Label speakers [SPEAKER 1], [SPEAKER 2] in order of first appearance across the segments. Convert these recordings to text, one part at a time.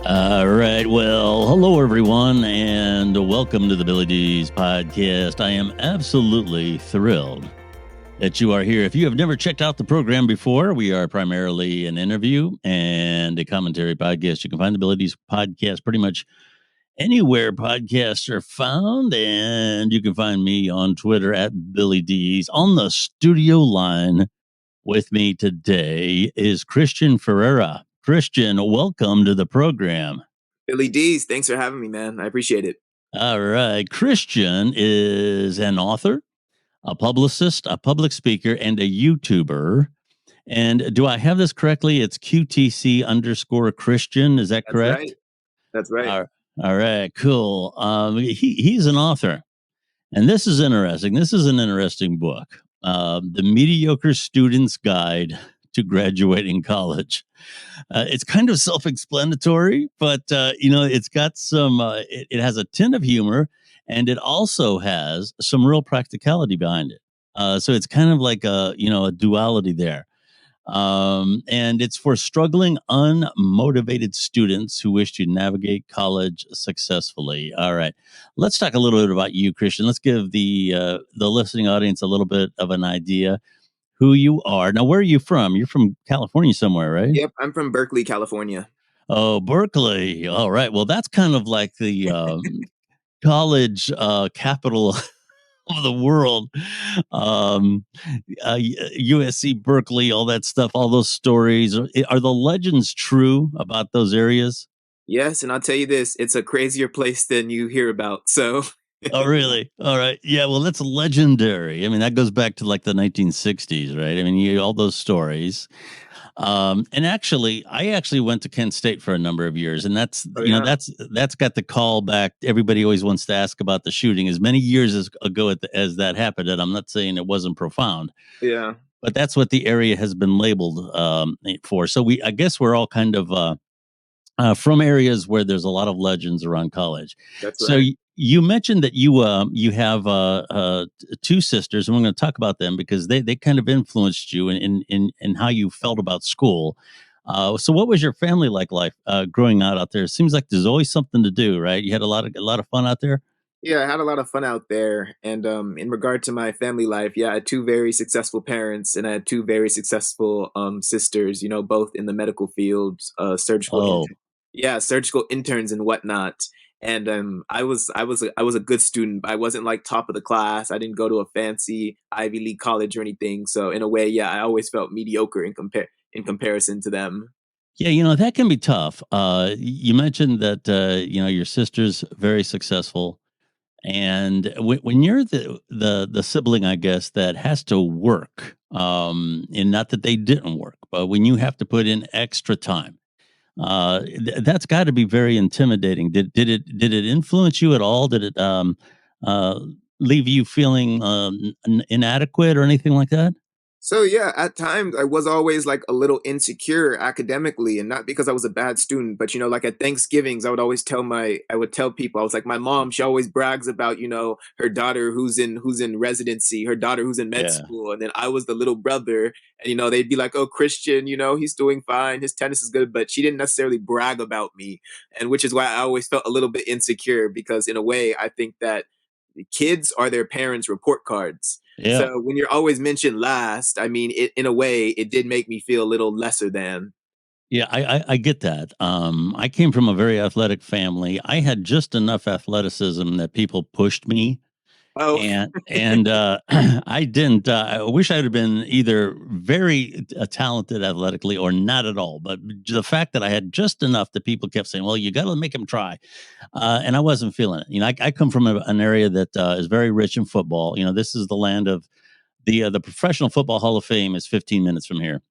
[SPEAKER 1] All right. Well, hello, everyone, and welcome to the Billy D's podcast. I am absolutely thrilled that you are here. If you have never checked out the program before, we are primarily an interview and a commentary podcast. You can find the Billy D's podcast pretty much anywhere podcasts are found, and you can find me on Twitter at Billy D's. On the studio line with me today is Christian Ferreira. Christian, welcome to the program.
[SPEAKER 2] Billy D's, thanks for having me, man. I appreciate it.
[SPEAKER 1] All right. Christian is an author, a publicist, a public speaker, and a YouTuber. And do I have this correctly? It's QTC_Christian. Is that
[SPEAKER 2] That's
[SPEAKER 1] correct?
[SPEAKER 2] right. That's right.
[SPEAKER 1] All right. Cool. He's an author. And this is interesting. This is an interesting book. The Mediocre Student's Guide to Graduating College. It's kind of self-explanatory, but it's got some. It has a tin of humor, and it also has some real practicality behind it. So it's kind of like a duality there. And it's for struggling, unmotivated students who wish to navigate college successfully. All right, let's talk a little bit about you, Christian. Let's give the listening audience a little bit of an idea who you are. Now, where are you from? You're from California somewhere, right?
[SPEAKER 2] Yep, I'm from Berkeley, California.
[SPEAKER 1] Oh, Berkeley. All right. Well, that's kind of like the college capital of the world. USC, Berkeley, all that stuff, all those stories. Are the legends true about those areas?
[SPEAKER 2] Yes, and I'll tell you this, it's a crazier place than you hear about. So
[SPEAKER 1] Oh, really? All right. Yeah. Well, that's legendary. I mean, that goes back to like the 1960s, right? I mean, all those stories. And actually, I actually went to Kent State for a number of years, and that's that's got the call back. Everybody always wants to ask about the shooting as many years ago as that happened. And I'm not saying it wasn't profound,
[SPEAKER 2] yeah.
[SPEAKER 1] but that's what the area has been labeled for. So I guess we're all kind of from areas where there's a lot of legends around college.
[SPEAKER 2] That's
[SPEAKER 1] So
[SPEAKER 2] right.
[SPEAKER 1] you mentioned that you have two sisters, and we're going to talk about them because they kind of influenced you in how you felt about school. So what was your family life growing out there? It seems like there's always something to do, right? You had a lot of fun out there.
[SPEAKER 2] Yeah, I had a lot of fun out there. And in regard to my family life, yeah, I had two very successful parents and I had two very successful sisters, both in the medical field,
[SPEAKER 1] Oh,
[SPEAKER 2] surgical interns and whatnot. And I was a good student. I wasn't like top of the class. I didn't go to a fancy Ivy League college or anything. So in a way, yeah, I always felt mediocre in comparison to them.
[SPEAKER 1] yeah, that can be tough. You mentioned that your sister's very successful. And when you're the sibling, I guess, that has to work, and not that they didn't work, but when you have to put in extra time, that's got to be very intimidating. Did it influence you at all? Did it uh, leave you feeling inadequate or anything like that?
[SPEAKER 2] So yeah, at times I was always like a little insecure academically, and not because I was a bad student, but like at Thanksgivings, I would tell people, I was like, my mom, she always brags about, her daughter who's in residency, her daughter who's in med
[SPEAKER 1] Yeah.
[SPEAKER 2] school, and then I was the little brother, and they'd be like, oh, Christian, he's doing fine, his tennis is good, but she didn't necessarily brag about me, and which is why I always felt a little bit insecure because in a way I think that kids are their parents' report cards.
[SPEAKER 1] Yeah.
[SPEAKER 2] So when you're always mentioned last, I mean, in a way, it did make me feel a little lesser than.
[SPEAKER 1] Yeah, I get that. I came from a very athletic family. I had just enough athleticism that people pushed me,
[SPEAKER 2] Oh,
[SPEAKER 1] and I didn't. I wish I'd have been either very talented athletically or not at all. But the fact that I had just enough that people kept saying, "Well, you got to make him try," and I wasn't feeling it. I come from an area that is very rich in football. This is the land of the Professional Football Hall of Fame is 15 minutes from here.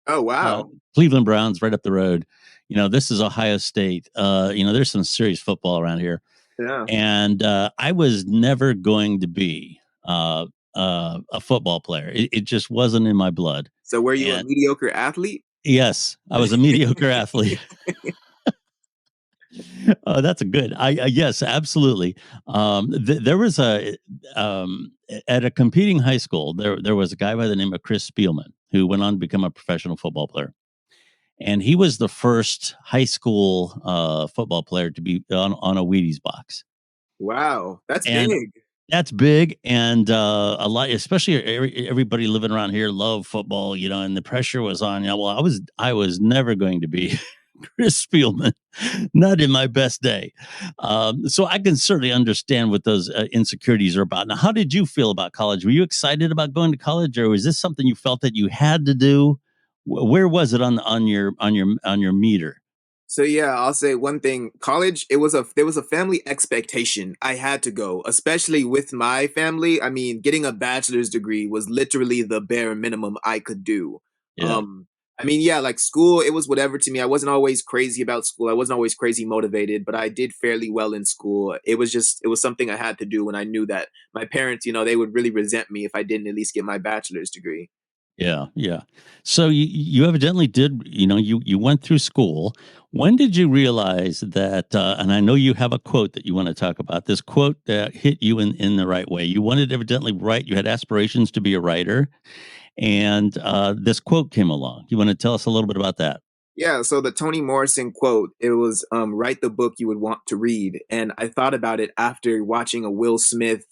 [SPEAKER 2] oh,
[SPEAKER 1] uh,
[SPEAKER 2] wow.
[SPEAKER 1] Cleveland Browns right up the road. This is Ohio State. There's some serious football around here.
[SPEAKER 2] Yeah.
[SPEAKER 1] And I was never going to be a football player. It just wasn't in my blood.
[SPEAKER 2] So were you a
[SPEAKER 1] And
[SPEAKER 2] mediocre athlete?
[SPEAKER 1] yes, I was a mediocre athlete. That's a good. Yes, absolutely. There was at a competing high school. There was a guy by the name of Chris Spielman who went on to become a professional football player. and he was the first high school football player to be on a Wheaties box.
[SPEAKER 2] Wow, that's
[SPEAKER 1] And
[SPEAKER 2] big.
[SPEAKER 1] that's big, and a lot, especially everybody living around here, love football, and the pressure was on. Well, I was never going to be Chris Spielman, not in my best day. So I can certainly understand what those insecurities are about. Now, how did you feel about college? Were you excited about going to college, or was this something you felt that you had to do? Where was it on your meter?
[SPEAKER 2] So yeah, I'll say one thing. College, there was a family expectation. I had to go, especially with my family. I mean, getting a bachelor's degree was literally the bare minimum I could do.
[SPEAKER 1] Yeah,
[SPEAKER 2] Um, I mean, yeah, like school, it was whatever to me. I wasn't always crazy about school. I wasn't always crazy motivated, but I did fairly well in school. It was something I had to do, and I knew that my parents, they would really resent me if I didn't at least get my bachelor's degree.
[SPEAKER 1] yeah, yeah. So you evidently did. You went through school. When did you realize that? And I know you have a quote that you want to talk about. This quote that hit you in the right way. You wanted to evidently write. You had aspirations to be a writer, and this quote came along. You want to tell us a little bit about that?
[SPEAKER 2] Yeah, so the Toni Morison quote, it was write the book you would want to read. And I thought about it after watching a Will Smith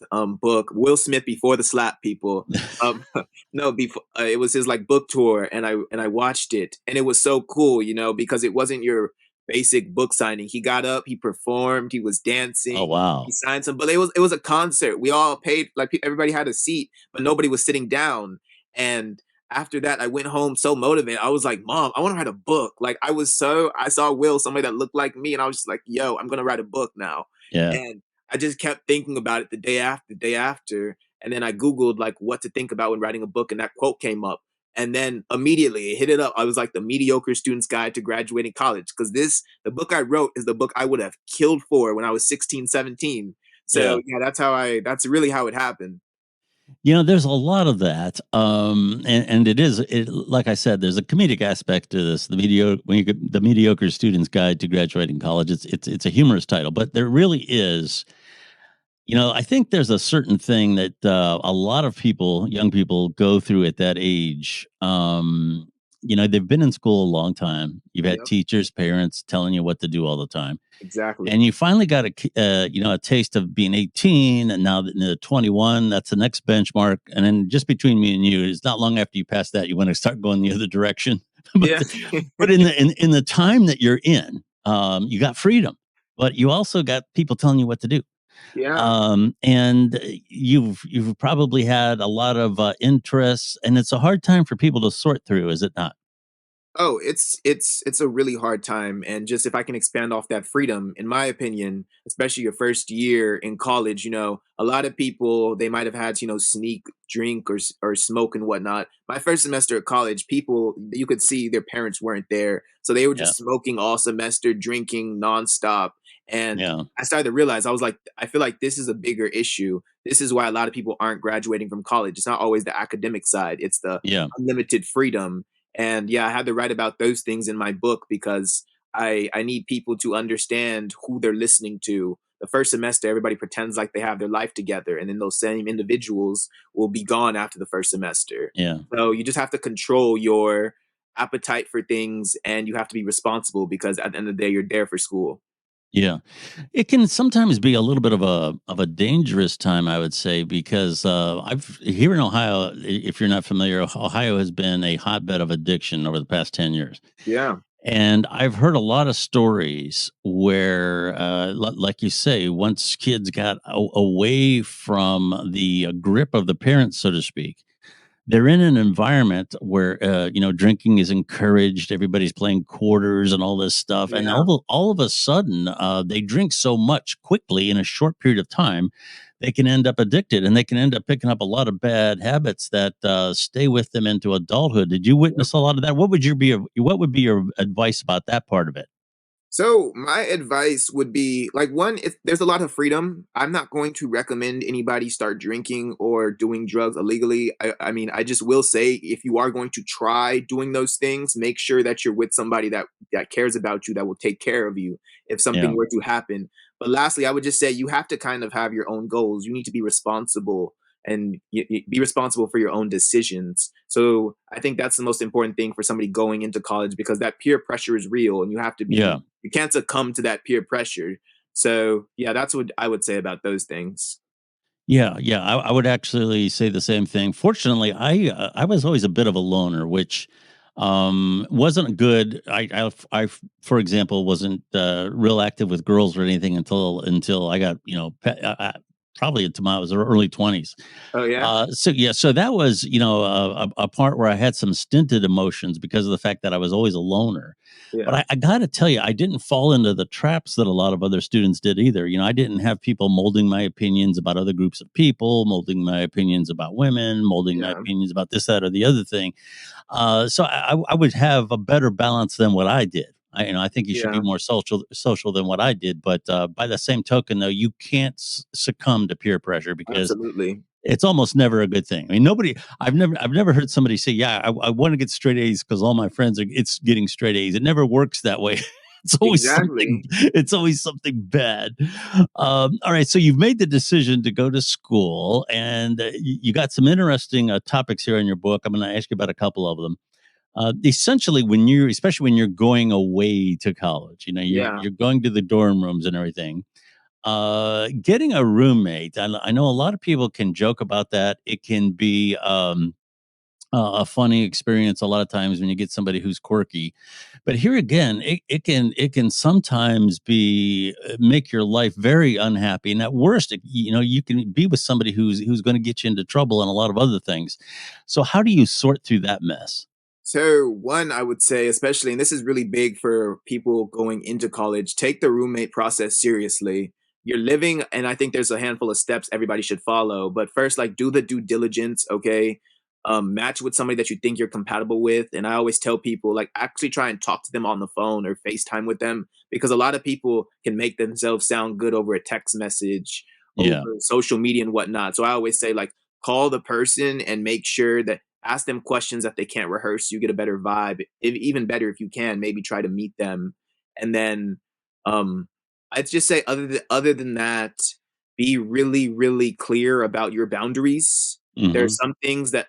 [SPEAKER 2] book, Will Smith Before the Slap People. Um no, before it was his like book tour, and I watched it, and it was so cool, because it wasn't your basic book signing. He got up, he performed, he was
[SPEAKER 1] Oh
[SPEAKER 2] dancing, he
[SPEAKER 1] wow.
[SPEAKER 2] signed some, but it was a concert. We all paid, like everybody had a seat, but nobody was sitting down. And after that, I went home so motivated. I was like, Mom, I want to write a book. Like, I saw Will, somebody that looked like me, and I was just like, yo, I'm going to write a book now.
[SPEAKER 1] Yeah,
[SPEAKER 2] And I just kept thinking about it the day after. And then I Googled like what to think about when writing a book, and that quote came up. And then immediately it hit it up. I was like the mediocre student's guide to graduating college. Because the book I wrote is the book I would have killed for when I was 16, 17.
[SPEAKER 1] yeah.
[SPEAKER 2] So yeah, that's really how it happened.
[SPEAKER 1] There's a lot of that, and like I said, there's a comedic aspect to this. The mediocre student's guide to graduating college. It's a humorous title, but there really is. I think there's a certain thing that a lot of people, young people, go through at that age. They've been in school a long time. You've had
[SPEAKER 2] Yep,
[SPEAKER 1] teachers, parents telling you what to do all the time,
[SPEAKER 2] exactly.
[SPEAKER 1] and you finally got a taste of being 18, and now that 21, that's the next benchmark. And then just between me and you, it's not long after you pass that you want to start going the other direction. but
[SPEAKER 2] Yeah.
[SPEAKER 1] but in the time that you're in, you got freedom, but you also got people telling you what to do.
[SPEAKER 2] Yeah.
[SPEAKER 1] And you've probably had a lot of interests, and it's a hard time for people to sort through, is it not?
[SPEAKER 2] Oh, it's a really hard time, and just if I can expand off that freedom, in my opinion, especially your first year in college, a lot of people they might have had to, sneak drink or smoke and whatnot. My first semester at college, people you could see their parents weren't there, so they were
[SPEAKER 1] Yeah,
[SPEAKER 2] just smoking all semester, drinking nonstop, and
[SPEAKER 1] yeah,
[SPEAKER 2] I started to realize I was like, I feel like this is a bigger issue. This is why a lot of people aren't graduating from college. It's not always the academic side; it's the
[SPEAKER 1] yeah,
[SPEAKER 2] unlimited freedom. And yeah, I had to write about those things in my book because I need people to understand who they're listening to. The first semester, everybody pretends like they have their life together, and then those same individuals will be gone after the first semester.
[SPEAKER 1] yeah,
[SPEAKER 2] So you just have to control your appetite for things, and you have to be responsible because at the end of the day, you're there for school.
[SPEAKER 1] yeah. It can sometimes be a little bit of a dangerous time, I would say, because I've here in Ohio. If you're not familiar, Ohio has been a hotbed of addiction over the past 10 years.
[SPEAKER 2] Yeah,
[SPEAKER 1] And I've heard a lot of stories where, like you say, once kids got away from the grip of the parents, so to speak, they're in an environment where drinking is encouraged. Everybody's playing quarters and all this stuff, and
[SPEAKER 2] yeah.
[SPEAKER 1] all of a sudden, they drink so much quickly in a short period of time, they can end up addicted, and they can end up picking up a lot of bad habits that stay with them into adulthood. Did you witness a lot of that? What would be your advice about that part of it?
[SPEAKER 2] So my advice would be like one, if there's a lot of freedom, I'm not going to recommend anybody start drinking or doing drugs illegally. I mean, I just will say if you are going to try doing those things, make sure that you're with somebody that cares about you, that will take care of you if something
[SPEAKER 1] Yeah,
[SPEAKER 2] were to happen. But lastly, I would just say you have to kind of have your own goals. You need to be responsible. and be responsible for your own decisions. So I think that's the most important thing for somebody going into college, because that peer pressure is real, and
[SPEAKER 1] Yeah.
[SPEAKER 2] you can't succumb to that peer pressure. So yeah, that's what I would say about those things.
[SPEAKER 1] Yeah, yeah, I would actually say the same thing. Fortunately, I was always a bit of a loner, which wasn't good. For example, wasn't real active with girls or anything until I got probably into my was early 20s.
[SPEAKER 2] Oh yeah,
[SPEAKER 1] So yeah, so that was a part where I had some stinted emotions because of the fact that I was always a loner. But
[SPEAKER 2] yeah,
[SPEAKER 1] I got to tell you, I didn't fall into the traps that a lot of other students did either. I didn't have people molding my opinions about other groups of people, molding my opinions about women, molding my
[SPEAKER 2] yeah,
[SPEAKER 1] opinions about this, that, or the other thing. So I would have a better balance than what I did. I think you should be
[SPEAKER 2] yeah.
[SPEAKER 1] more social than what I did. But by the same token, though, you can't succumb to peer pressure because
[SPEAKER 2] Absolutely.
[SPEAKER 1] it's almost never a good thing. I mean, nobody. I've never heard somebody say, "Yeah, I want to get straight A's because all my friends are it's getting straight A's." It never works that way. It's always something.
[SPEAKER 2] Exactly.
[SPEAKER 1] It's always something bad. All right, so you've made the decision to go to school, and you got some interesting topics here in your book. I'm going to ask you about a couple of them. Essentially, especially when you're going away to college,
[SPEAKER 2] Yeah.
[SPEAKER 1] you're going to the dorm rooms and everything. Getting a roommate, I know a lot of people can joke about that. It can be a funny experience a lot of times when you get somebody who's quirky. But here again, it can sometimes be make your life very unhappy. And at worst, you can be with somebody who's going to get you into trouble and a lot of other things. So how do you sort through that mess?
[SPEAKER 2] So, one, I would say, especially, and this is really big for people going into college, take the roommate process seriously. You're living, and I think there's a handful of steps everybody should follow. But first, like, do the due diligence, okay? Match with somebody that you think you're compatible with. And I always tell people, like, actually try and talk to them on the phone or FaceTime with them, because a lot of people can make themselves sound good over a text message, over
[SPEAKER 1] Yeah,
[SPEAKER 2] social media and whatnot. So I always say, like, call the person and make sure that ask them questions that they can't rehearse. You get a better vibe. Even better, if you can, maybe try to meet them. And then um I'd just say, other than that, be really, really clear about your boundaries. There are
[SPEAKER 1] hmm,
[SPEAKER 2] some things that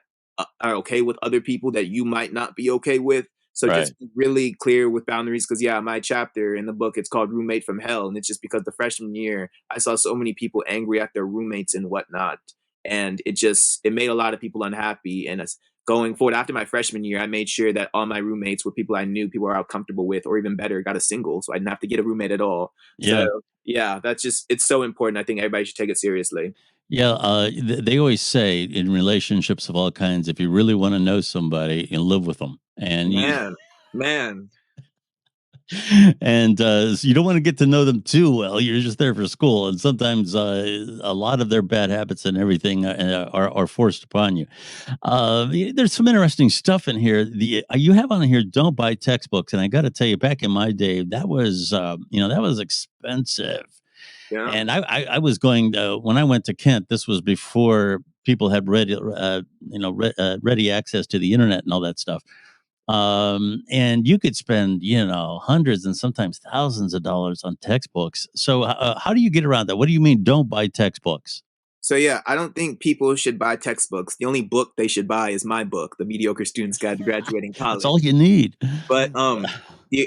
[SPEAKER 2] are okay with other people that you might not be okay with. So
[SPEAKER 1] right,
[SPEAKER 2] just be really clear with boundaries. Because yeah, my chapter in the book, it's called Roommate from Hell, and it's just because the freshman year I saw so many people angry at their roommates and whatnot, and it made a lot of people unhappy. And as going forward, after my freshman year, I made sure that all my roommates were people I knew, people I was comfortable with, or even better, got a single, so I didn't have to get a roommate at all. So
[SPEAKER 1] yeah.
[SPEAKER 2] yeah, that's just it's so important. I think everybody should take it seriously.
[SPEAKER 1] Yeah, they always say in relationships of all kinds, if you really want to know somebody, you live with them, and
[SPEAKER 2] Man, man,
[SPEAKER 1] you don't want to get to know them too well. You're just there for school, and sometimes a lot of their bad habits and everything are forced upon you. There's some interesting stuff in here. You have on here, don't buy textbooks, and I got to tell you, back in my day, that was expensive.
[SPEAKER 2] yeah.
[SPEAKER 1] And I was going when I went to Kent. This was before people had ready access to the internet and all that stuff. And you could spend hundreds and sometimes thousands of dollars on textbooks. So how do you get around that? What do you mean? Don't buy textbooks?
[SPEAKER 2] So yeah, I don't think people should buy textbooks. The only book they should buy is my book, The Mediocre Student's Guide to Graduating
[SPEAKER 1] That's
[SPEAKER 2] College.
[SPEAKER 1] all you need.
[SPEAKER 2] But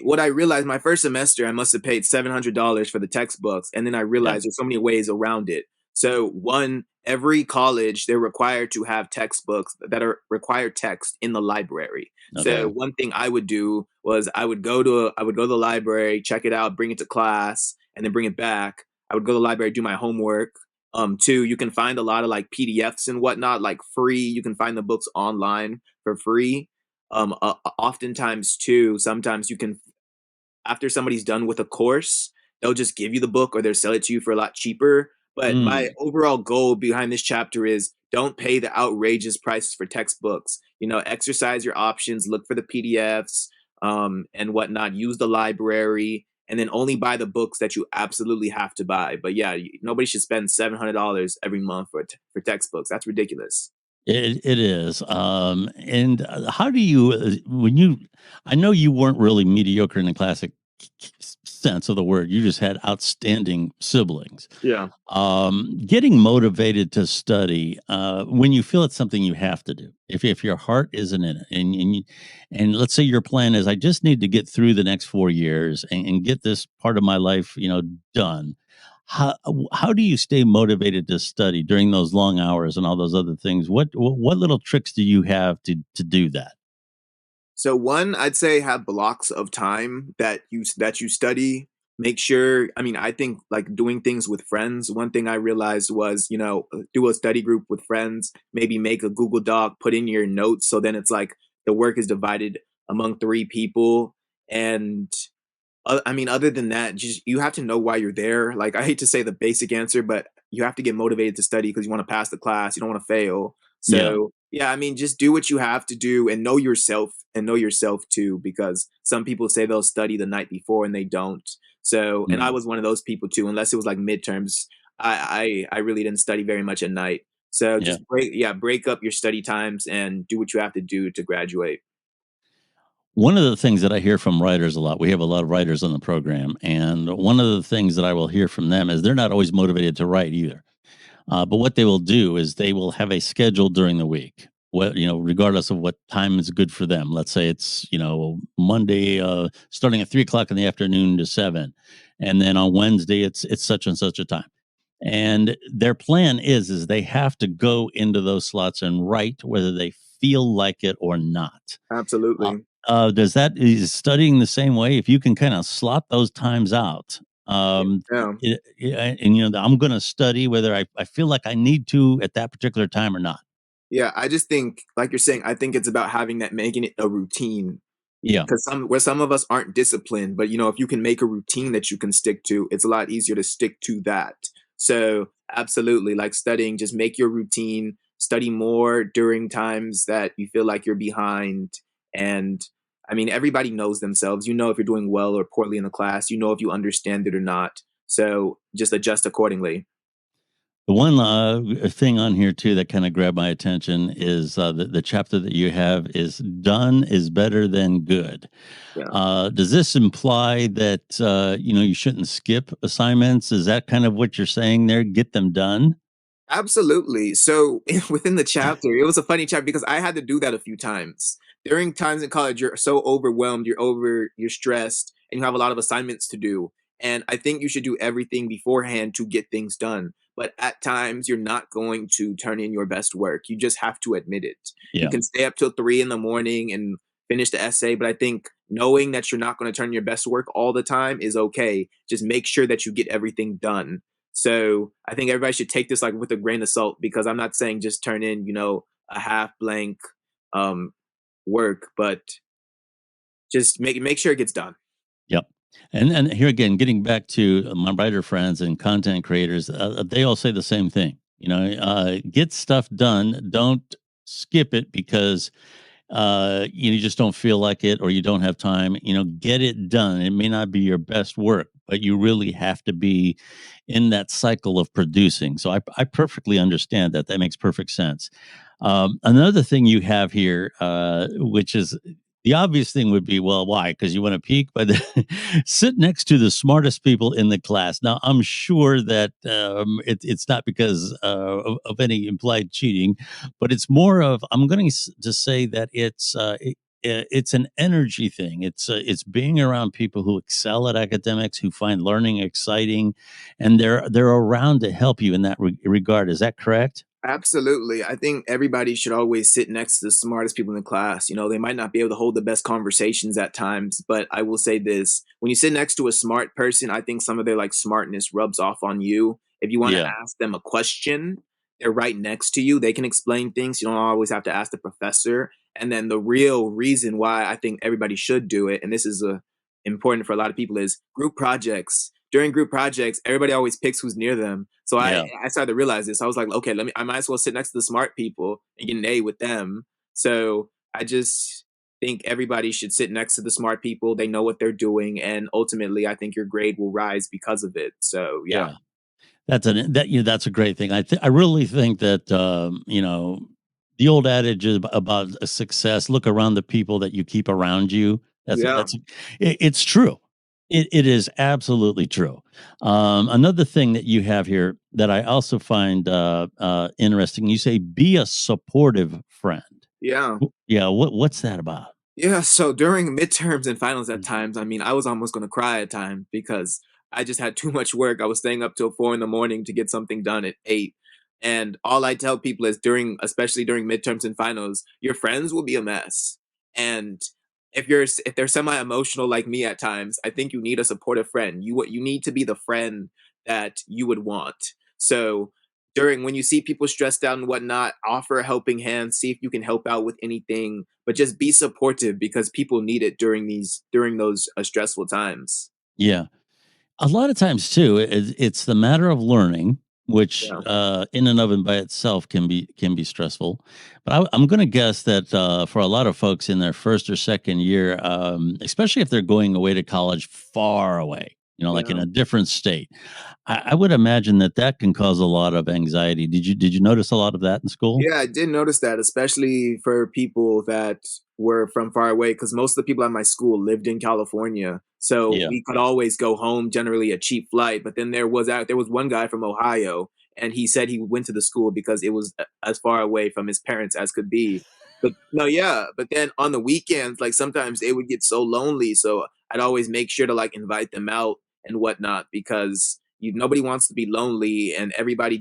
[SPEAKER 2] what I realized, my first semester, I must have paid $700 for the textbooks, and then I
[SPEAKER 1] Yeah.
[SPEAKER 2] realized there's so many ways around it. So one, every college, they're required to have textbooks that are required text in the library. So
[SPEAKER 1] Okay.
[SPEAKER 2] one thing I would do was I would go to the library, check it out, bring it to class, and then bring it back. I would go to the library, do my homework. Two, you can find a lot of like PDFs and whatnot, like free. You can find the books online for free. Oftentimes too, sometimes you can, after somebody's done with a course, they'll just give you the book or they'll sell it to you for a lot cheaper. But my
[SPEAKER 1] Mm.
[SPEAKER 2] overall goal behind this chapter is, don't pay the outrageous prices for textbooks. Exercise your options, look for the PDFs, and whatnot, use the library, and then only buy the books that you absolutely have to buy. But yeah, nobody should spend $700 every month for textbooks. That's ridiculous.
[SPEAKER 1] It is. And how do you when you? I know you weren't really mediocre in the classic sense of the word. You just had outstanding siblings.
[SPEAKER 2] Yeah.
[SPEAKER 1] Getting motivated to study when you feel it's something you have to do. If your heart isn't in it, and let's say your plan is, I just need to get through the next 4 years and get this part of my life, done. How do you stay motivated to study during those long hours and all those other things? What little tricks do you have to do that?
[SPEAKER 2] So one, I'd say have blocks of time that you study. Make sure, I mean, I think like doing things with friends. One thing I realized was, do a study group with friends, maybe make a Google Doc, put in your notes so then it's like the work is divided among three people. And I mean, other than that, just you have to know why you're there. Like, I hate to say the basic answer, but you have to get motivated to study because you want to pass the class. You don't want to fail.
[SPEAKER 1] Yeah.
[SPEAKER 2] So, yeah, I mean, just do what you have to do and know yourself too, because some people say they'll study the night before and they don't. So, and I
[SPEAKER 1] Mm.
[SPEAKER 2] was one of those people too, unless it was like midterms. I really didn't study very much at night. So
[SPEAKER 1] Yeah.
[SPEAKER 2] just break up your study times and do what you have to do to graduate.
[SPEAKER 1] One of the things that I hear from writers a lot, we have a lot of writers on the program, and one of the things that I will hear from them is they're not always motivated to write either. But what they will do is they will have a schedule during the week. Regardless of what time is good for them. Let's say it's Monday, starting at 3 o'clock in the afternoon to 7, and then on Wednesday it's such and such a time. And their plan is they have to go into those slots and write whether they feel like it or not. Uh,
[SPEAKER 2] Absolutely.
[SPEAKER 1] does that is studying the same way? If you can kind of slot those times out,
[SPEAKER 2] Yeah.
[SPEAKER 1] and I'm going to study whether I feel like I need to at that particular time or not.
[SPEAKER 2] Yeah, I just think, like you're saying, I think it's about having that, making it a routine.
[SPEAKER 1] Yeah,
[SPEAKER 2] Because some of us aren't disciplined, but if you can make a routine that you can stick to, it's a lot easier to stick to that. So absolutely, like studying, just make your routine, study more during times that you feel like you're behind. And I mean, everybody knows themselves. You know if you're doing well or poorly in the class, you know if you understand it or not. So just adjust accordingly.
[SPEAKER 1] the one thing on here too that kind of grabbed my attention is the chapter that you have is done is better than good.
[SPEAKER 2] Yeah.
[SPEAKER 1] Does this imply that you shouldn't skip assignments? Is that kind of what you're saying there? Get them done.
[SPEAKER 2] Absolutely. So within the chapter, it was a funny chapter because I had to do that a few times. During times in college, you're so overwhelmed, you're stressed, and you have a lot of assignments to do. And I think you should do everything beforehand to get things done. But at times, you're not going to turn in your best work. You just have to admit it. You
[SPEAKER 1] Yeah.
[SPEAKER 2] can stay up till 3 in the morning and finish the essay, but I think knowing that you're not going to turn your best work all the time is okay. Just make sure that you get everything done. So I think everybody should take this like with a grain of salt because I'm not saying just turn in, a half blank um work, but just make sure it gets done.
[SPEAKER 1] Yep. And here again, getting back to my writer friends and content creators, they all say the same thing. Get stuff done. Don't skip it because you just don't feel like it or you don't have time. Get it done. It may not be your best work, but you really have to be in that cycle of producing. So I perfectly understand that. That makes perfect sense. Another thing you have here, which is the obvious thing would be, well, why? Because you want to peak, but sit next to the smartest people in the class. Now, I'm sure that it's not because of any implied cheating, but it's more of I'm going to say that it's an energy thing. It's being around people who excel at academics, who find learning exciting, and they're around to help you in that regard. Is that correct?
[SPEAKER 2] Absolutely. I think everybody should always sit next to the smartest people in the class. They might not be able to hold the best conversations at times, but I will say this. When you sit next to a smart person, I think some of their like smartness rubs off on you. If you want to
[SPEAKER 1] Yeah,
[SPEAKER 2] ask them a question, they're right next to you. They can explain things. You don't always have to ask the professor. And then the real reason why I think everybody should do it, and this is important for a lot of people, is group projects. During group projects, everybody always picks who's near them. So I
[SPEAKER 1] yeah.
[SPEAKER 2] I started to realize this. I was like, okay, I might as well sit next to the smart people and get an A with them. So I just think everybody should sit next to the smart people. They know what they're doing, and ultimately, I think your grade will rise because of it. So yeah.
[SPEAKER 1] Yeah. That's a great thing. I really think that the old adage is about a success. Look around the people that you keep around you. That's
[SPEAKER 2] Yeah.
[SPEAKER 1] that's it's true. It is absolutely true. Another thing that you have here that I also find interesting, you say be a supportive friend.
[SPEAKER 2] Yeah.
[SPEAKER 1] Yeah, what's that about?
[SPEAKER 2] Yeah, so during midterms and finals at
[SPEAKER 1] Mm.
[SPEAKER 2] times, I mean, I was almost gonna cry at times because I just had too much work. I was staying up till 4 in the morning to get something done at 8. And all I tell people is during especially during midterms and finals, your friends will be a mess. And if they're semi-emotional like me at times, I think you need a supportive friend. You need to be the friend that you would want. So during when you see people stressed out and whatnot, offer a helping hand, see if you can help out with anything, but just be supportive because people need it during those stressful times.
[SPEAKER 1] Yeah. A lot of times too, it's the matter of learning, which
[SPEAKER 2] Yeah,
[SPEAKER 1] in and of and by itself can be stressful. But I'm going to guess that for a lot of folks in their first or second year, especially if they're going away to college far away, like in
[SPEAKER 2] yeah.
[SPEAKER 1] a different state, I would imagine that that can cause a lot of anxiety. Did you notice a lot of that in school?
[SPEAKER 2] Yeah, I did notice that, especially for people that were from far away, because most of the people at my school lived in California. So
[SPEAKER 1] Yeah,
[SPEAKER 2] we could always go home, generally a cheap flight. But then there was one guy from Ohio, and he said he went to the school because it was as far away from his parents as could be. But no, yeah. But then on the weekends, like sometimes they would get so lonely. So I'd always make sure to like invite them out and whatnot because nobody wants to be lonely, and everybody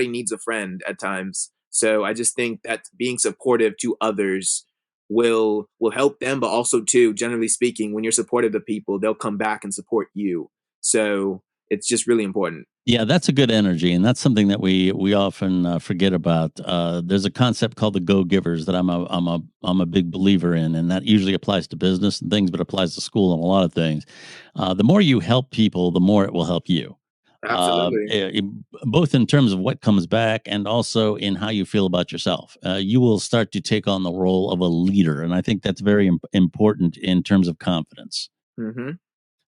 [SPEAKER 2] needs a friend at times. So I just think that being supportive to others will help them, but also too, generally speaking, when you're supportive to people, they'll come back and support you. So it's just really important.
[SPEAKER 1] yeah, that's a good energy, and that's something that we often forget about. There's a concept called the go givers that I'm a big believer in, and that usually applies to business and things, but applies to school and a lot of things. The more you help people, the more it will help you.
[SPEAKER 2] Absolutely.
[SPEAKER 1] Both in terms of what comes back and also in how you feel about yourself. You will start to take on the role of a leader, and I think that's very important in terms of confidence.
[SPEAKER 2] Hmm.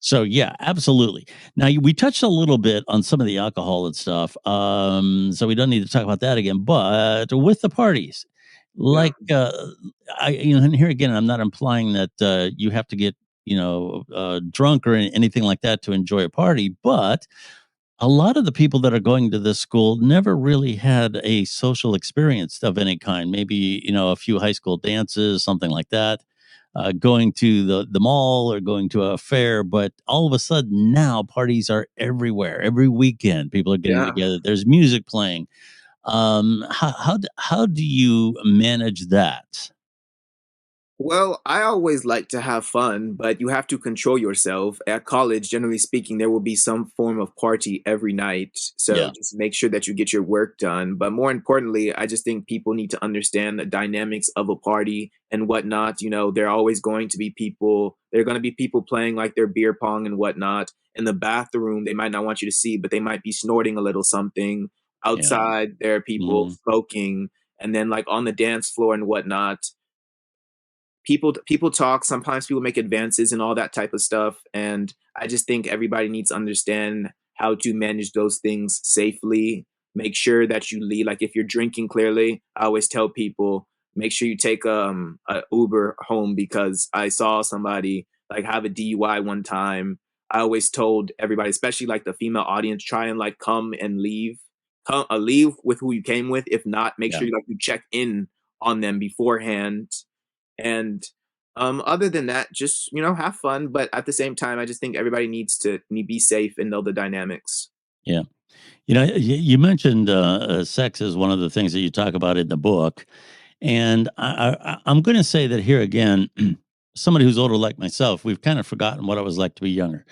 [SPEAKER 1] So yeah, absolutely. Now we touched a little bit on some of the alcohol and stuff, so we don't need to talk about that again. But with the parties,
[SPEAKER 2] Yeah.
[SPEAKER 1] like and here again, I'm not implying that you have to get drunk or anything like that to enjoy a party, but a lot of the people that are going to this school never really had a social experience of any kind. Maybe a few high school dances, something like that, going to the mall or going to a fair. But all of a sudden now parties are everywhere. Every weekend, people are getting
[SPEAKER 2] Yeah.
[SPEAKER 1] together. There's music playing. How do you manage that?
[SPEAKER 2] Well, I always like to have fun, but you have to control yourself. At college, generally speaking, there will be some form of party every night. So
[SPEAKER 1] Yeah,
[SPEAKER 2] just make sure that you get your work done. But more importantly, I just think people need to understand the dynamics of a party and whatnot. There are always going to be people, there are going to be people playing like their beer pong and whatnot. In the bathroom, they might not want you to see, but they might be snorting a little something.
[SPEAKER 1] yeah,
[SPEAKER 2] Outside, there are people
[SPEAKER 1] mhm,
[SPEAKER 2] smoking. And then, like on the dance floor and whatnot, people talk, sometimes people make advances and all that type of stuff, and I just think everybody needs to understand how to manage those things safely. Make sure that you leave, like if you're drinking, clearly I always tell people make sure you take a Uber home because I saw somebody like have a DUI one time. I always told everybody, especially like the female audience, try and like come and leave with who you came with. If not, make
[SPEAKER 1] yeah.
[SPEAKER 2] sure you check in on them beforehand. And other than that, just have fun. But at the same time, I just think everybody needs to be safe and know the dynamics.
[SPEAKER 1] Yeah. You mentioned sex is one of the things that you talk about in the book. And I'm going to say that here again, somebody who's older like myself, we've kind of forgotten what it was like to be younger.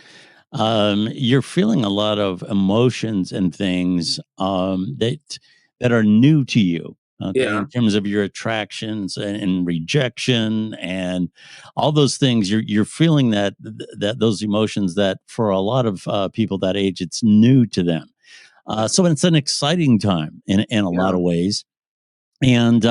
[SPEAKER 1] You're feeling a lot of emotions and things that are new to you. Okay,
[SPEAKER 2] Yeah,
[SPEAKER 1] in terms of your attractions and rejection and all those things, you're feeling that those emotions that for a lot of people that age, it's new to them.
[SPEAKER 2] yeah,
[SPEAKER 1] So it's an exciting time in a lot
[SPEAKER 2] yeah,
[SPEAKER 1] of ways, and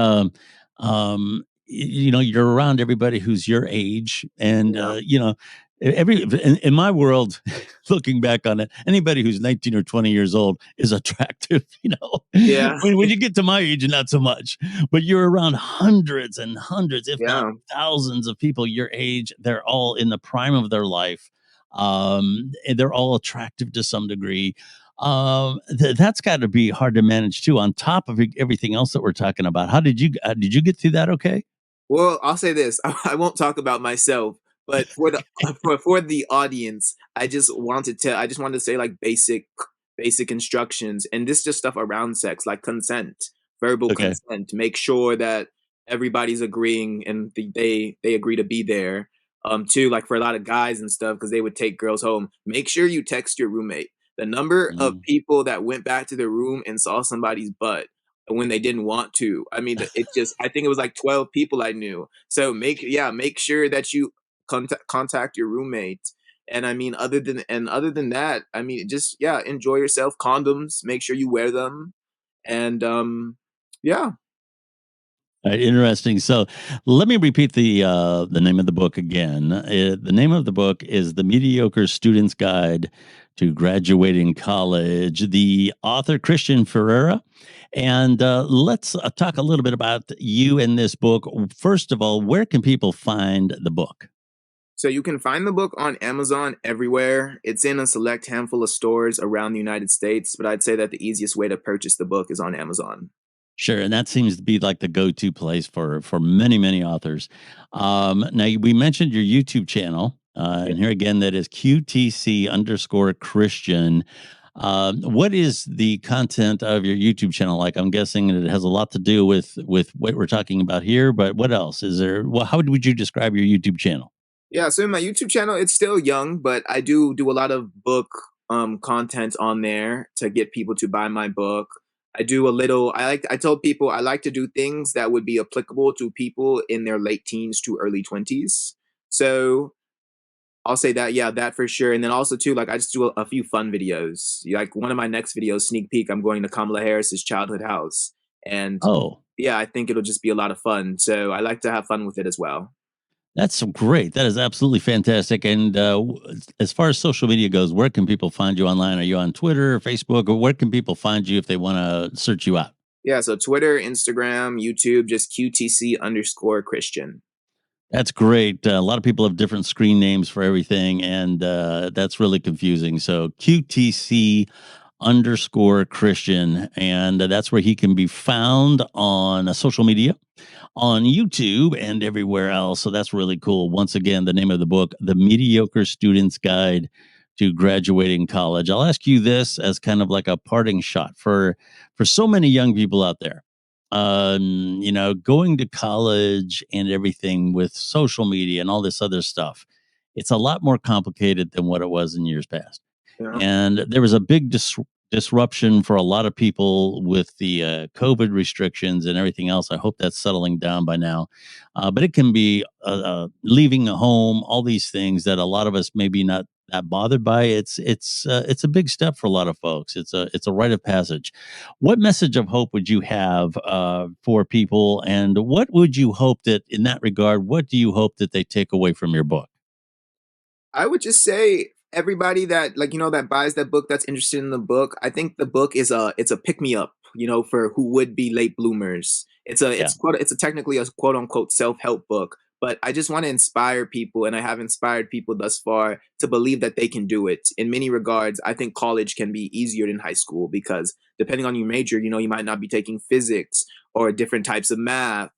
[SPEAKER 1] you're around everybody who's your age, and
[SPEAKER 2] yeah,
[SPEAKER 1] every in my world, looking back on it, anybody who's 19 or 20 years old is attractive.
[SPEAKER 2] yeah,
[SPEAKER 1] When you get to my age, not so much, but you're around hundreds and hundreds, if not
[SPEAKER 2] yeah,
[SPEAKER 1] thousands of people your age. They're all in the prime of their life. And they're all attractive to some degree. That's got to be hard to manage too. On top of everything else that we're talking about, how did you get through that? Okay.
[SPEAKER 2] Well, I'll say this. I won't talk about myself, but for the for the audience, I just wanted to say like basic instructions, and this just stuff around sex, like consent, verbal
[SPEAKER 1] Okay.
[SPEAKER 2] consent. Make sure that everybody's agreeing and they agree to be there. Too, like for a lot of guys and stuff, because they would take girls home. Make sure you text your roommate. The number of
[SPEAKER 1] Mm.
[SPEAKER 2] people that went back to their room and saw somebody's butt when they didn't want to. I mean, it just I think it was like 12 people I knew. So make sure that you contact your roommate. And I mean, other than that, I mean, just yeah, enjoy yourself. Condoms, make sure you wear them, and yeah.
[SPEAKER 1] Interesting. So let me repeat the name of the book again. The name of the book is The Mediocre Student's Guide to Graduating College. The author, Christian Ferreira. And let's talk a little bit about you in this book. First of all, where can people find the book?
[SPEAKER 2] So you can find the book on Amazon everywhere. It's in a select handful of stores around the United States, but I'd say that the easiest way to purchase the book is on Amazon.
[SPEAKER 1] Sure, and that seems to be like the go-to place for many authors. Now we mentioned your YouTube channel, and here again, that is QTC underscore Christian. What is the content of your YouTube channel like? I'm guessing that it has a lot to do with what we're talking about here, but what else is there? Well, how would you describe your YouTube channel?
[SPEAKER 2] Yeah, so in my YouTube channel, it's still young, but I do a lot of book content on there to get people to buy my book. I do a little I told people I like to do things that would be applicable to people in their late teens to early 20s. So I'll say that, yeah, that for sure. And then also too, like I just do a few fun videos. Like one of my next videos, sneak peek, I'm going to Kamala Harris's childhood house. And
[SPEAKER 1] Oh,
[SPEAKER 2] yeah, I think it'll just be a lot of fun. So I like to have fun with it as well.
[SPEAKER 1] that's great. That is absolutely fantastic. And as far as social media goes, where can people find you online? Are you on Twitter, Facebook, or where can people find you if they want to search you out?
[SPEAKER 2] Yeah, so Twitter, Instagram, YouTube, just QTC underscore Christian.
[SPEAKER 1] That's great. A lot of people have different screen names for everything, and that's really confusing. So QTC underscore Christian, and that's where he can be found on social media, on YouTube, and everywhere else. So that's really cool. Once again, the name of the book, The Mediocre Student's Guide to Graduating College. I'll ask you this as kind of like a parting shot for so many young people out there. Going to college and everything with social media and all this other stuff, it's a lot more complicated than what it was in years past.
[SPEAKER 2] Yeah.
[SPEAKER 1] And there was a big disruption for a lot of people with the COVID restrictions and everything else. I hope that's settling down by now. But it can be leaving a home, all these things that a lot of us maybe not that bothered by. It's a big step for a lot of folks. It's a rite of passage. What message of hope would you have for people, and what would you hope that in that regard? What do you hope that they take away from your book?
[SPEAKER 2] I would just say everybody that like that buys that book that's interested in the book. I think the book is it's a pick me up, for who would be late bloomers.
[SPEAKER 1] Yeah.
[SPEAKER 2] It's a technically a quote unquote self help book, but I just want to inspire people, and I have inspired people thus far to believe that they can do it. In many regards, I think college can be easier than high school because depending on your major, you might not be taking physics or different types of math.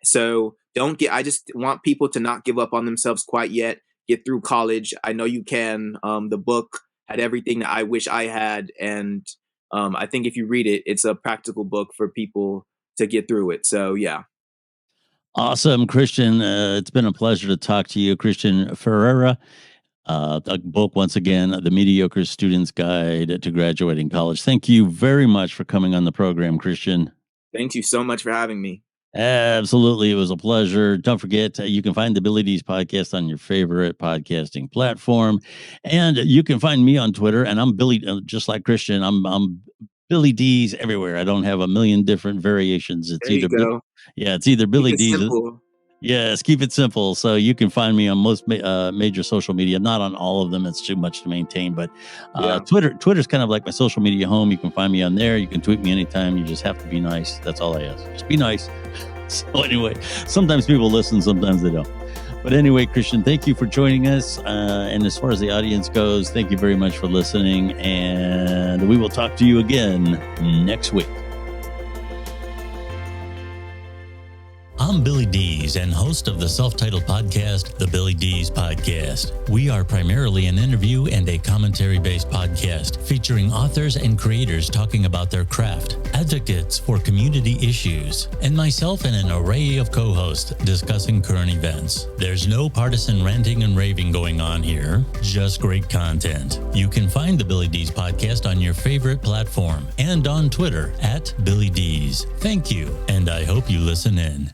[SPEAKER 2] So I just want people to not give up on themselves quite yet. Get through college. I know you can. The book had everything that I wish I had. And I think if you read it, it's a practical book for people to get through it. So, yeah.
[SPEAKER 1] Awesome, Christian. It's been a pleasure to talk to you, Christian Ferreira. The book, once again, The Mediocre Student's Guide to Graduating College. Thank you very much for coming on the program, Christian.
[SPEAKER 2] Thank you so much for having me.
[SPEAKER 1] Absolutely. It was a pleasure. Don't forget, you can find the Billy D's podcast on your favorite podcasting platform. And you can find me on Twitter. And I'm Billy, just like Christian. I'm Billy D's everywhere. I don't have a million different variations. It's
[SPEAKER 2] There you go.
[SPEAKER 1] it's either Billy
[SPEAKER 2] Keep it
[SPEAKER 1] D's.
[SPEAKER 2] simple.
[SPEAKER 1] Yes, keep it simple. So you can find me on most major social media. Not on all of them; it's too much to maintain. But
[SPEAKER 2] Yeah.
[SPEAKER 1] Twitter's kind of like my social media home. You can find me on there. You can tweet me anytime. You just have to be nice. That's all I ask. Just be nice. So anyway, sometimes people listen, sometimes they don't. But anyway, Christian, thank you for joining us. And as far as the audience goes, thank you very much for listening. And we will talk to you again next week. I'm Billy Dees and host of the self-titled podcast, The Billy Dees Podcast. We are primarily an interview and a commentary-based podcast featuring authors and creators talking about their craft, advocates for community issues, and myself and an array of co-hosts discussing current events. There's no partisan ranting and raving going on here, just great content. You can find the Billy Dees Podcast on your favorite platform and on Twitter @Billy Dees. Thank you, and I hope you listen in.